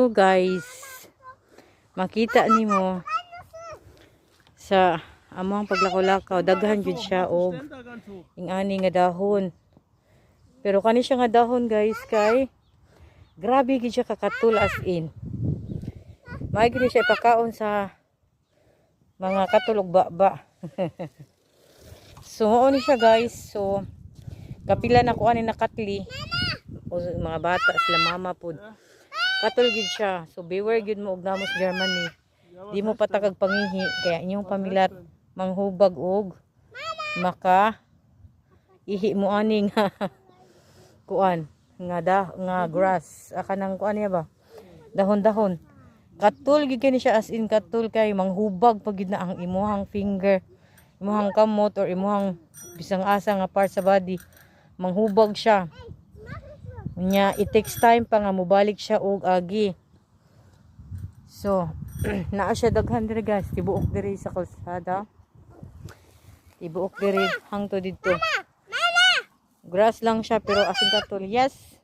So guys, makita nimo sa among paglakaw-lakaw daghan jud siya og ingani nga dahon. Pero kani siya nga dahon guys kay grabe gid siya kakatul as in. May gid siya pakaon sa mga katulog baba. So mao ni siya guys. So kapila na ko ani nakatli o mga bata sila mama pud. Katul gid siya. So beware gid mo og namos Germany. Di mo patagag pangihi kaya inyong pamilat manghubag og maka ihi mo ani nga kuan nga grass kanang kuan niya ba dahon-dahon. Katul gid kani siya as in katul kay manghubag pag gid na ang imuhang finger, imuhang kamot or imuhang bisang asa nga part sa body manghubag siya. Nya it takes time pa nga mobalik siya og agi. So naa siya daghan diri guys, tibuok diri sa kalsada. Tibuok diri hangtod didto. Grass lang siya pero asin katul. Yes.